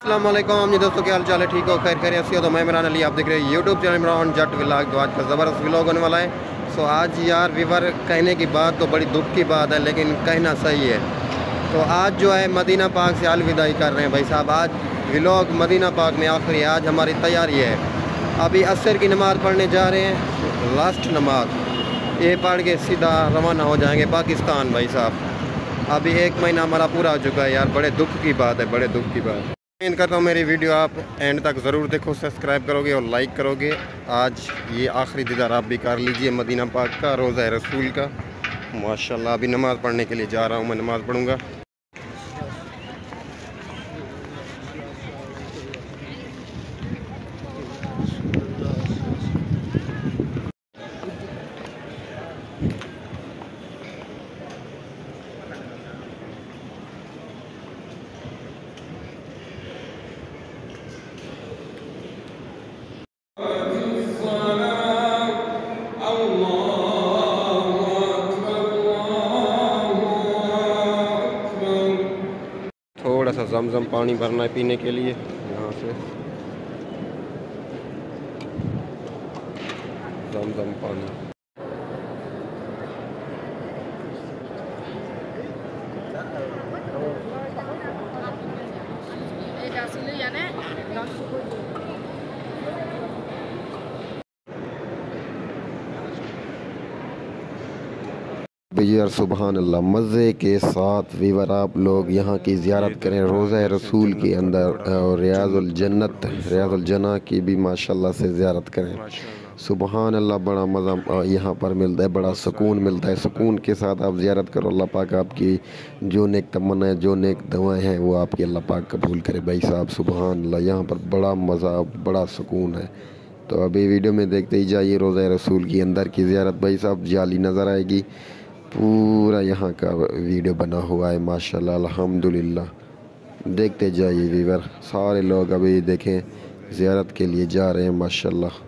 अस्सलाम वालेकुम जी दोस्तों, क्या हाल चाल है? ठीक हो, खैर खैरियत से हो? तो मैं इमरान अली, आप देख रहे हैं यूट्यूब चैनल इमरान जट व्लॉग। तो आज का ज़बरदस्त व्लॉग होने वाला है। सो आज यार व्यूवर कहने की बात तो बड़ी दुख की बात है, लेकिन कहना सही है। तो आज जो है मदीना पाक से अलविदाई कर रहे हैं भाई साहब। आज व्लॉग मदीना पाक में आखिरी, आज हमारी तैयारी है। अभी असर की नमाज़ पढ़ने जा रहे हैं, लास्ट नमाज ये पढ़ के सीधा रवाना हो जाएंगे पाकिस्तान भाई साहब। अभी 1 महीना हमारा पूरा हो चुका है यार, बड़े दुख की बात है, बड़े दुख की बात। उम्मीद करता हूँ मेरी वीडियो आप एंड तक ज़रूर देखो, सब्सक्राइब करोगे और लाइक करोगे। आज ये आखिरी दीदार आप भी कर लीजिए मदीना पाक का, रोज़ा रसूल का। माशाल्लाह अभी नमाज़ पढ़ने के लिए जा रहा हूँ, मैं नमाज़ पढ़ूँगा। थोड़ा सा जमजम पानी भरना है पीने के लिए यहाँ से। जमजम पानी यार, सुबहान अल्लाह। मज़े के साथ वीवर आप लोग यहाँ की ज़ियारत करें, रोज़ा रसूल के अंदर, और रियाज़ुल जन्नत, रियाज़ुल जन्नत की भी माशाल्लाह से ज़ियारत करें। सुबहान अल्लाह, बड़ा मज़ा यहाँ पर मिलता है, बड़ा सुकून मिलता है। सुकून के साथ आप ज़ियारत करो। अल्लाह पाक आपकी जो नेक तमन्ना है, जो नेक दुआएं हैं, वो आपकी अल्लाह पाक कबूल करे भाई साहब। सुबहान अल्लाह, यहाँ पर बड़ा मज़ा, बड़ा सुकून है। तो अभी वीडियो में देखते ही जाइए, रोज़ा रसूल की अंदर की ज़ियारत भाई साहब जाली नज़र आएगी। पूरा यहाँ का वीडियो बना हुआ है माशाल्लाह, अल्हम्दुलिल्लाह। देखते जाइए वीवर, सारे लोग अभी देखें ज़ियारत के लिए जा रहे हैं माशाल्लाह।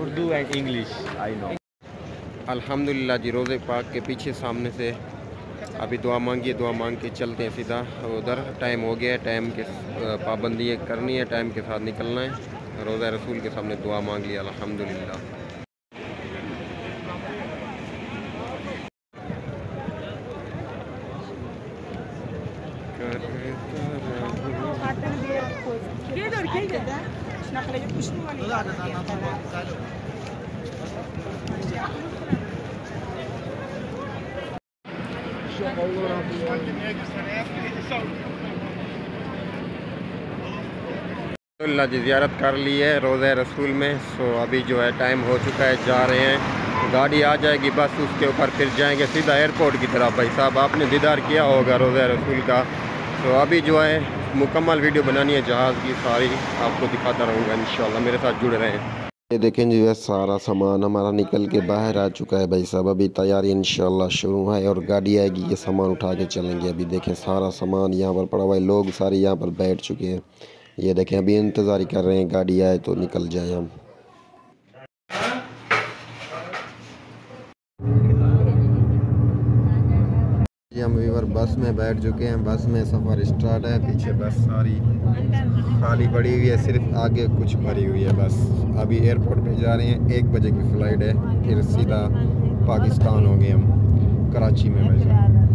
Urdu and English I know. अल्हम्दुलिल्लाह जी, रोज़े पाक के पीछे सामने से अभी दुआ मांगिए, दुआ मांग के चलते हैं सीधा उधर। टाइम हो गया है, टाइम के पाबंदी करनी है, टाइम के साथ निकलना है। रोज़ा रसूल के सामने दुआ मांग लिया अल्हम्दुलिल्लाह। अल्लाह जी ज़ियारत कर ली है रोज़ा रसूल में। सो अभी जो है टाइम हो चुका है, जा रहे हैं, गाड़ी आ जाएगी बस, उसके ऊपर फिर जाएंगे सीधा एयरपोर्ट की तरफ। भाई साहब आपने दीदार किया होगा रोज़ा रसूल का। तो अभी जो है मुकम्मल वीडियो बनानी है जहाज़ की, सारी आपको दिखाता रहूँगा इंशाल्लाह, मेरे साथ जुड़े रहें। ये देखें जो है सारा सामान हमारा निकल के बाहर आ चुका है भाई साहब। अभी तैयारी इंशाल्लाह शुरू है और गाड़ी आएगी, ये सामान उठा के चलेंगे। अभी देखें सारा सामान यहाँ पर पड़ा हुआ है, लोग सारे यहाँ पर बैठ चुके हैं। ये देखें अभी इंतज़ार कर रहे हैं गाड़ी आए तो निकल जाए हम। जी हम वीवर बस में बैठ चुके हैं, बस में सफ़र स्टार्ट है। पीछे बस सारी खाली पड़ी हुई है, सिर्फ आगे कुछ भरी हुई है बस। अभी एयरपोर्ट पे जा रहे हैं, 1 बजे की फ़्लाइट है, फिर सीधा पाकिस्तान हो गए हम, कराची में भाई साहब।